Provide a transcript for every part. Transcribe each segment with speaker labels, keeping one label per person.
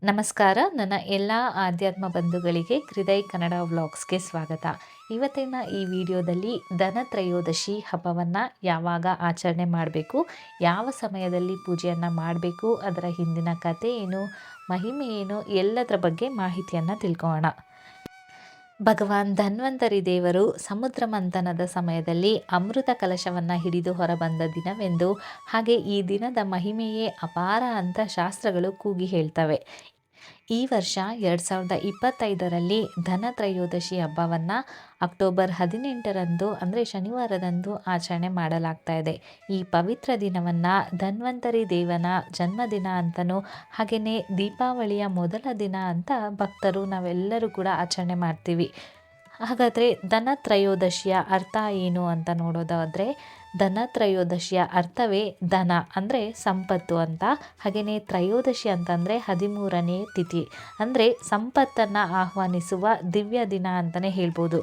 Speaker 1: ನಮಸ್ಕಾರ. ನನ್ನ ಎಲ್ಲ ಆಧ್ಯಾತ್ಮ ಬಂಧುಗಳಿಗೆ ಹೃದಯ್ ಕನ್ನಡ ವ್ಲಾಗ್ಸ್ಗೆ ಸ್ವಾಗತ. ಇವತ್ತಿನ ಈ ವಿಡಿಯೋದಲ್ಲಿ ಧನತ್ರಯೋದಶಿ ಹಬ್ಬವನ್ನು ಯಾವಾಗ ಆಚರಣೆ ಮಾಡಬೇಕು, ಯಾವ ಸಮಯದಲ್ಲಿ ಪೂಜೆಯನ್ನು ಮಾಡಬೇಕು, ಅದರ ಹಿಂದಿನ ಕಥೆ ಏನು, ಮಹಿಮೆ ಏನು, ಎಲ್ಲದರ ಬಗ್ಗೆ ಮಾಹಿತಿಯನ್ನು ತಿಳ್ಕೊಳ್ಳೋಣ. ಭಗವಾನ್ ಧನ್ವಂತರಿ ದೇವರು ಸಮುದ್ರ ಮಂಥನದ ಸಮಯದಲ್ಲಿ ಅಮೃತ ಕಲಶವನ್ನು ಹಿಡಿದು ಹೊರಬಂದ ದಿನವೆಂದು, ಹಾಗೆ ಈ ದಿನದ ಮಹಿಮೆಯೇ ಅಪಾರ ಅಂತ ಶಾಸ್ತ್ರಗಳು ಕೂಗಿ ಹೇಳ್ತವೆ. ಈ ವರ್ಷ 2025ರಲ್ಲಿ ಧನತ್ರಯೋದಶಿ ಹಬ್ಬವನ್ನು ಅಕ್ಟೋಬರ್ 18ರಂದು ಅಂದರೆ ಶನಿವಾರದಂದು ಆಚರಣೆ ಮಾಡಲಾಗ್ತಾ ಇದೆ. ಈ ಪವಿತ್ರ ದಿನವನ್ನು ಧನ್ವಂತರಿ ದೇವನ ಜನ್ಮದಿನ ಅಂತಲೂ ಹಾಗೆಯೇ ದೀಪಾವಳಿಯ ಮೊದಲ ದಿನ ಅಂತ ಭಕ್ತರು ನಾವೆಲ್ಲರೂ ಕೂಡ ಆಚರಣೆ ಮಾಡ್ತೀವಿ. ಹಾಗಾದರೆ ಧನತ್ರಯೋದಶಿಯ ಅರ್ಥ ಏನು ಅಂತ ನೋಡೋದಾದರೆ, ಧನತ್ರಯೋದಶಿಯ ಅರ್ಥವೇ ಧನ ಅಂದರೆ ಸಂಪತ್ತು ಅಂತ, ಹಾಗೆಯೇ ತ್ರಯೋದಶಿ ಅಂತಂದರೆ 13ನೇ ತಿಥಿ ಅಂದರೆ ಸಂಪತ್ತನ್ನು ಆಹ್ವಾನಿಸುವ ದಿವ್ಯ ದಿನ ಅಂತಲೇ ಹೇಳ್ಬೋದು.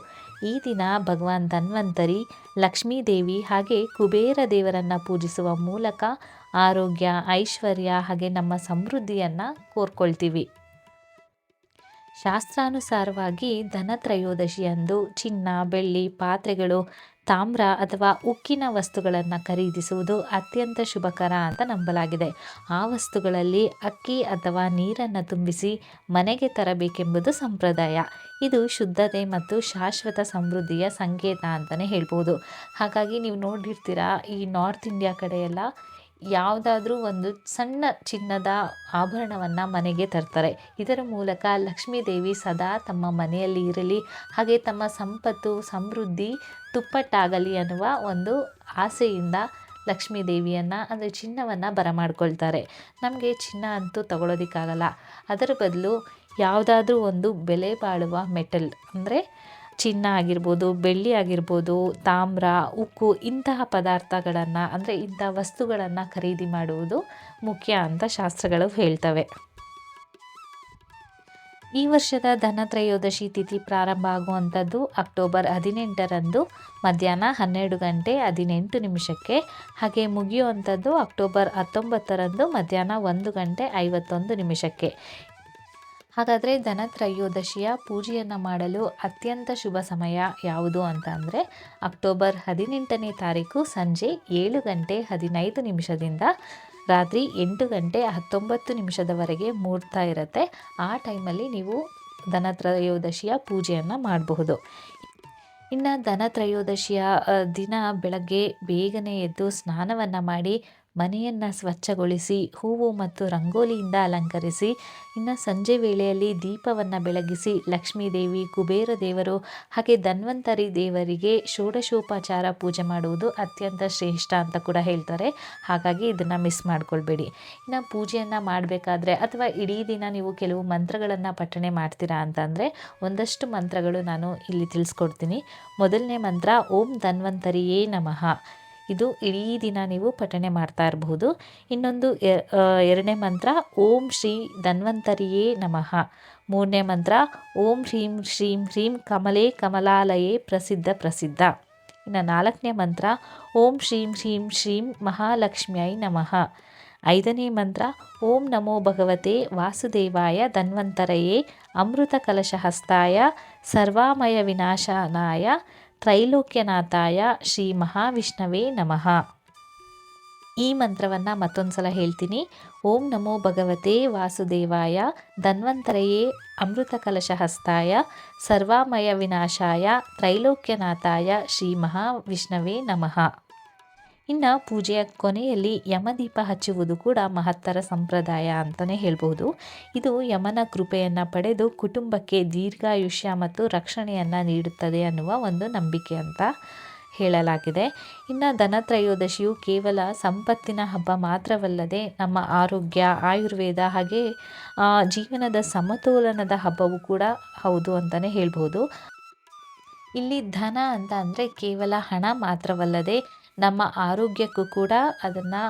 Speaker 1: ಈ ದಿನ ಭಗವಾನ್ ಧನ್ವಂತರಿ, ಲಕ್ಷ್ಮೀದೇವಿ ಹಾಗೆ ಕುಬೇರ ದೇವರನ್ನು ಪೂಜಿಸುವ ಮೂಲಕ ಆರೋಗ್ಯ, ಐಶ್ವರ್ಯ ಹಾಗೆ ನಮ್ಮ ಸಮೃದ್ಧಿಯನ್ನು ಕೋರ್ಕೊಳ್ತೀವಿ. ಶಾಸ್ತ್ರಾನುಸಾರವಾಗಿ ಧನತ್ರಯೋದಶಿಯಂದು ಚಿನ್ನ, ಬೆಳ್ಳಿ, ಪಾತ್ರೆಗಳು, ತಾಮ್ರ ಅಥವಾ ಉಕ್ಕಿನ ವಸ್ತುಗಳನ್ನು ಖರೀದಿಸುವುದು ಅತ್ಯಂತ ಶುಭಕರ ಅಂತ ನಂಬಲಾಗಿದೆ. ಆ ವಸ್ತುಗಳಲ್ಲಿ ಅಕ್ಕಿ ಅಥವಾ ನೀರನ್ನು ತುಂಬಿಸಿ ಮನೆಗೆ ತರಬೇಕೆಂಬುದು ಸಂಪ್ರದಾಯ. ಇದು ಶುದ್ಧತೆ ಮತ್ತು ಶಾಶ್ವತ ಸಮೃದ್ಧಿಯ ಸಂಕೇತ ಅಂತಲೇ ಹೇಳ್ಬೋದು. ಹಾಗಾಗಿ ನೀವು ನೋಡಿರ್ತೀರಾ, ಈ ನಾರ್ತ್ ಇಂಡಿಯಾ ಕಡೆ ಎಲ್ಲ ಯಾವುದಾದ್ರೂ ಒಂದು ಸಣ್ಣ ಚಿನ್ನದ ಆಭರಣವನ್ನು ಮನೆಗೆ ತರ್ತಾರೆ. ಇದರ ಮೂಲಕ ಲಕ್ಷ್ಮೀ ದೇವಿ ಸದಾ ತಮ್ಮ ಮನೆಯಲ್ಲಿ ಇರಲಿ, ಹಾಗೆ ತಮ್ಮ ಸಂಪತ್ತು ಸಮೃದ್ಧಿ ತುಪ್ಪಟ್ಟಾಗಲಿ ಅನ್ನುವ ಒಂದು ಆಸೆಯಿಂದ ಲಕ್ಷ್ಮೀ ದೇವಿಯನ್ನು ಅಂದರೆ ಚಿನ್ನವನ್ನು ಬರಮಾಡ್ಕೊಳ್ತಾರೆ. ನಮಗೆ ಚಿನ್ನ ಅಂತೂ ತಗೊಳ್ಳೋದಕ್ಕಾಗಲ್ಲ. ಅದರ ಬದಲು ಯಾವುದಾದ್ರೂ ಒಂದು ಬೆಲೆ ಬಾಳುವ ಮೆಟಲ್ ಅಂದರೆ ಚಿನ್ನ ಆಗಿರ್ಬೋದು, ಬೆಳ್ಳಿ ಆಗಿರ್ಬೋದು, ತಾಮ್ರ, ಉಕ್ಕು ಇಂತಹ ಪದಾರ್ಥಗಳನ್ನು ಅಂದರೆ ಇಂಥ ವಸ್ತುಗಳನ್ನು ಖರೀದಿ ಮಾಡುವುದು ಮುಖ್ಯ ಅಂತ ಶಾಸ್ತ್ರಗಳು ಹೇಳ್ತವೆ. ಈ ವರ್ಷದ ಧನತ್ರಯೋದಶಿ ತಿಥಿ ಪ್ರಾರಂಭ ಆಗುವಂಥದ್ದು ಅಕ್ಟೋಬರ್ 18ರಂದು ಮಧ್ಯಾಹ್ನ 12:18, ಹಾಗೆ ಮುಗಿಯುವಂಥದ್ದು ಅಕ್ಟೋಬರ್ 19ರಂದು ಮಧ್ಯಾಹ್ನ 1:51. ಹಾಗಾದರೆ ಧನತ್ರಯೋದಶಿಯ ಪೂಜೆಯನ್ನು ಮಾಡಲು ಅತ್ಯಂತ ಶುಭ ಸಮಯ ಯಾವುದು ಅಂತ ಅಂದರೆ, ಅಕ್ಟೋಬರ್ 18ನೇ ತಾರೀಕು ಸಂಜೆ 7:15ದಿಂದ ರಾತ್ರಿ 8:19ವರೆಗೆ ಮುಹೂರ್ತ ಇರುತ್ತೆ. ಆ ಟೈಮಲ್ಲಿ ನೀವು ಧನತ್ರಯೋದಶಿಯ ಪೂಜೆಯನ್ನು ಮಾಡಬಹುದು. ಇನ್ನು ಧನತ್ರಯೋದಶಿಯ ದಿನ ಬೆಳಗ್ಗೆ ಬೇಗನೆ ಎದ್ದು ಸ್ನಾನವನ್ನು ಮಾಡಿ ಮನೆಯನ್ನು ಸ್ವಚ್ಛಗೊಳಿಸಿ ಹೂವು ಮತ್ತು ರಂಗೋಲಿಯಿಂದ ಅಲಂಕರಿಸಿ, ಇನ್ನು ಸಂಜೆ ವೇಳೆಯಲ್ಲಿ ದೀಪವನ್ನು ಬೆಳಗಿಸಿ ಲಕ್ಷ್ಮೀದೇವಿ, ಕುಬೇರ ದೇವರು ಹಾಗೆ ಧನ್ವಂತರಿ ದೇವರಿಗೆ ಷೋಡಶೋಪಚಾರ ಪೂಜೆ ಮಾಡುವುದು ಅತ್ಯಂತ ಶ್ರೇಷ್ಠ ಅಂತ ಕೂಡ ಹೇಳ್ತಾರೆ. ಹಾಗಾಗಿ ಇದನ್ನು ಮಿಸ್ ಮಾಡ್ಕೊಳ್ಬೇಡಿ. ಇನ್ನು ಪೂಜೆಯನ್ನು ಮಾಡಬೇಕಾದ್ರೆ ಅಥವಾ ಇಡೀ ದಿನ ನೀವು ಕೆಲವು ಮಂತ್ರಗಳನ್ನು ಪಠಣೆ ಮಾಡ್ತೀರಾ ಅಂತಂದರೆ ಒಂದಷ್ಟು ಮಂತ್ರಗಳು ನಾನು ಇಲ್ಲಿ ತಿಳಿಸ್ಕೊಡ್ತೀನಿ. ಮೊದಲನೇ ಮಂತ್ರ ಓಂ ಧನ್ವಂತರಿಯೇ ನಮಃ. ಇದು ಇಡೀ ದಿನ ನೀವು ಪಠಣೆ ಮಾಡ್ತಾ ಇರಬಹುದು. ಇನ್ನೊಂದು ಎರಡನೇ ಮಂತ್ರ ಓಂ ಶ್ರೀ ಧನ್ವಂತರಿಯೇ ನಮಃ. ಮೂರನೇ ಮಂತ್ರ ಓಂ ಹ್ರೀಂ ಶ್ರೀಂ ಹ್ರೀಂ ಕಮಲೇ ಕಮಲಾಲಯೇ ಪ್ರಸಿದ್ಧ. ಇನ್ನು ನಾಲ್ಕನೇ ಮಂತ್ರ ಓಂ ಶ್ರೀಂ ಶ್ರೀಂ ಶ್ರೀಂ ಮಹಾಲಕ್ಷ್ಮ್ಯೈ ನಮಃ. ಐದನೇ ಮಂತ್ರ ಓಂ ನಮೋ ಭಗವತೆ ವಾಸುದೇವಾಯ ಧನ್ವಂತರಯೇ ಅಮೃತ ಕಲಶಹಸ್ತಾಯ ಸರ್ವಾಮಯ ವಿನಾಶನಾಯ ತ್ರೈಲೋಕ್ಯನಾಥಾಯ ಶ್ರೀ ಮಹಾವಿಷ್ಣವೇ ನಮಃ. ಈ ಮಂತ್ರವನ್ನು ಮತ್ತೊಂದು ಸಲ ಹೇಳ್ತೀನಿ. ಓಂ ನಮೋ ಭಗವತೆ ವಾಸುದೇವಾಯ ಧನ್ವಂತರಯೇ ಅಮೃತ ಕಲಶಹಸ್ತಾಯ ಸರ್ವಾಮಯ ವಿನಾಶಾಯ ತ್ರೈಲೋಕ್ಯನಾಥಾಯ ಶ್ರೀ ಮಹಾವಿಷ್ಣವೇ ನಮಃ. ಇನ್ನು ಪೂಜೆಯ ಕೊನೆಯಲ್ಲಿ ಯಮದೀಪ ಹಚ್ಚುವುದು ಕೂಡ ಮಹತ್ತರ ಸಂಪ್ರದಾಯ ಅಂತಲೇ ಹೇಳ್ಬೋದು. ಇದು ಯಮನ ಕೃಪೆಯನ್ನು ಪಡೆದು ಕುಟುಂಬಕ್ಕೆ ದೀರ್ಘಾಯುಷ್ಯ ಮತ್ತು ರಕ್ಷಣೆಯನ್ನು ನೀಡುತ್ತದೆ ಅನ್ನುವ ಒಂದು ನಂಬಿಕೆ ಅಂತ ಹೇಳಲಾಗಿದೆ. ಇನ್ನು ಧನತ್ರಯೋದಶಿಯು ಕೇವಲ ಸಂಪತ್ತಿನ ಹಬ್ಬ ಮಾತ್ರವಲ್ಲದೆ ನಮ್ಮ ಆರೋಗ್ಯ, ಆಯುರ್ವೇದ ಹಾಗೆ ಜೀವನದ ಸಮತೋಲನದ ಹಬ್ಬವೂ ಕೂಡ ಹೌದು ಅಂತಲೇ ಹೇಳ್ಬೋದು. ಇಲ್ಲಿ ಧನ ಅಂತ ಅಂದರೆ ಕೇವಲ ಹಣ ಮಾತ್ರವಲ್ಲದೆ ನಮ್ಮ ಆರೋಗ್ಯಕ್ಕೂ ಕೂಡ ಅದನ್ನು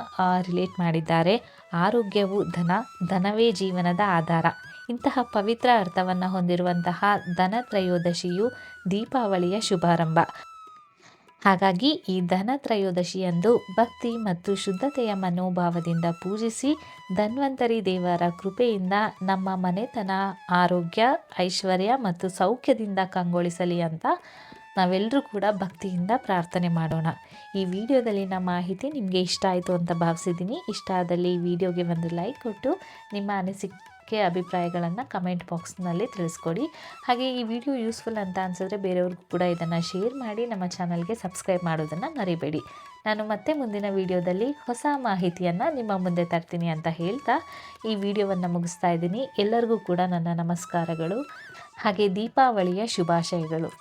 Speaker 1: ರಿಲೇಟ್ ಮಾಡಿದ್ದಾರೆ. ಆರೋಗ್ಯವು ಧನ, ಧನವೇ ಜೀವನದ ಆಧಾರ. ಇಂತಹ ಪವಿತ್ರ ಅರ್ಥವನ್ನು ಹೊಂದಿರುವಂತಹ ಧನತ್ರಯೋದಶಿಯು ದೀಪಾವಳಿಯ ಶುಭಾರಂಭ. ಹಾಗಾಗಿ ಈ ಧನತ್ರಯೋದಶಿಯಂದು ಭಕ್ತಿ ಮತ್ತು ಶುದ್ಧತೆಯ ಮನೋಭಾವದಿಂದ ಪೂಜಿಸಿ ಧನ್ವಂತರಿ ದೇವರ ಕೃಪೆಯಿಂದ ನಮ್ಮ ಮನೆತನ ಆರೋಗ್ಯ ಐಶ್ವರ್ಯ ಮತ್ತು ಸೌಖ್ಯದಿಂದ ಕಂಗೊಳಿಸಲಿ ಅಂತ ನಾವೆಲ್ಲರೂ ಕೂಡ ಭಕ್ತಿಯಿಂದ ಪ್ರಾರ್ಥನೆ ಮಾಡೋಣ. ಈ ವಿಡಿಯೋದಲ್ಲಿನ ಮಾಹಿತಿ ನಿಮಗೆ ಇಷ್ಟ ಆಯಿತು ಅಂತ ಭಾವಿಸಿದ್ದೀನಿ. ಇಷ್ಟ ಆದಲ್ಲಿ ಈ ವಿಡಿಯೋಗೆ ಒಂದು ಲೈಕ್ ಕೊಟ್ಟು ನಿಮ್ಮ ಅನಿಸಿಕೆ ಅಭಿಪ್ರಾಯಗಳನ್ನು ಕಮೆಂಟ್ ಬಾಕ್ಸ್ನಲ್ಲಿ ತಿಳಿಸ್ಕೊಡಿ. ಹಾಗೆ ಈ ವಿಡಿಯೋ ಯೂಸ್ಫುಲ್ ಅಂತ ಅನಿಸಿದ್ರೆ ಬೇರೆಯವ್ರಿಗೂ ಕೂಡ ಇದನ್ನು ಶೇರ್ ಮಾಡಿ ನಮ್ಮ ಚಾನಲ್ಗೆ ಸಬ್ಸ್ಕ್ರೈಬ್ ಮಾಡೋದನ್ನು ಮರಿಬೇಡಿ. ನಾನು ಮತ್ತೆ ಮುಂದಿನ ವಿಡಿಯೋದಲ್ಲಿ ಹೊಸ ಮಾಹಿತಿಯನ್ನು ನಿಮ್ಮ ಮುಂದೆ ತರ್ತೀನಿ ಅಂತ ಹೇಳ್ತಾ ಈ ವಿಡಿಯೋವನ್ನು ಮುಗಿಸ್ತಾ ಇದ್ದೀನಿ. ಎಲ್ಲರಿಗೂ ಕೂಡ ನನ್ನ ನಮಸ್ಕಾರಗಳು ಹಾಗೆ ದೀಪಾವಳಿಯ ಶುಭಾಶಯಗಳು.